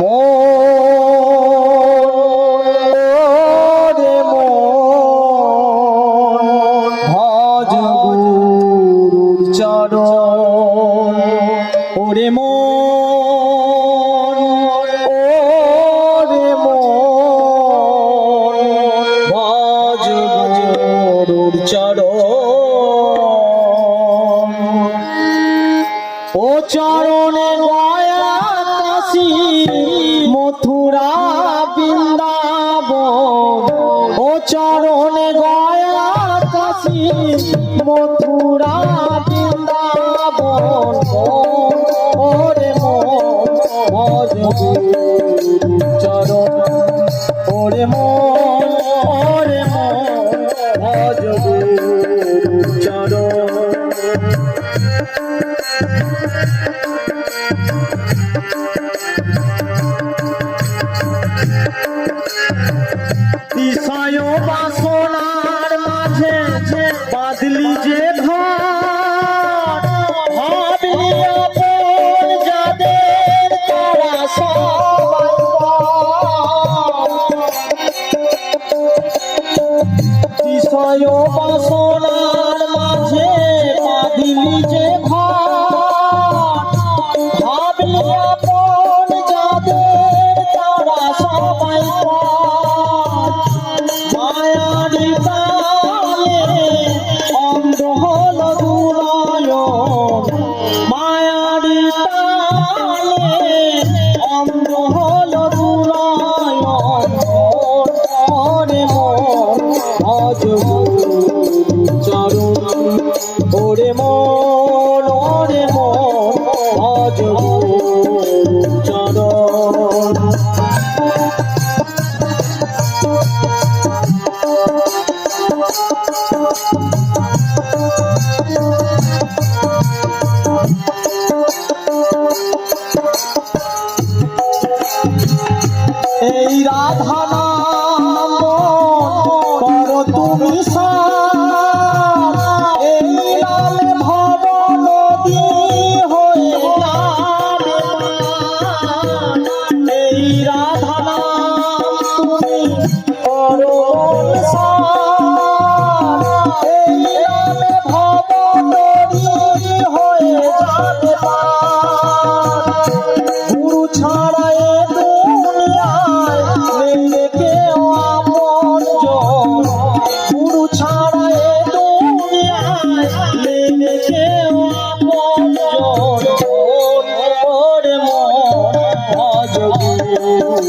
মোরে মন ভজ গুরুর চরণ ওরে মন ভজ গুরুর চরণ ও চরণে গয়া কাশী মথুরা বৃন্দাবন ও চরণে গয়া কাশী মথুরা বৃন্দাবন ওরে মন ভজ গুরুর চরণ ওরে মন ভজ গুরুর চরণ বিষয় বাসনার মাঝে বাদলি যে ঘর ভাবলি আপন যাদের তারা বিষয় বাসনার মাঝে বাদলি যে ঘর ভাবলি আপন যাদের তারা সবাই মায়ারি তালে অন্ধ হল দুনয়ন মায়ারি তালে অন্ধ হল দুনয়ন ওরে মন ভজ গুরুর চরণ ওরে মন ভজ গুরুর চরণ এই রাধা নাম করো তুমি সার এই লালে ভব নদী হয়ে যাবে পার। এই রাধা নাম তুমি করো সার এই লালে ভব নদী হয়ে যাবে পার। গুরু ছাড়া এ দুনিয়ায় নেই কেউ আপনজন গুরু ছাড়া এ দুনিয়ায় নেই কেউ আপনজন ওরে মন ভজ গুরুর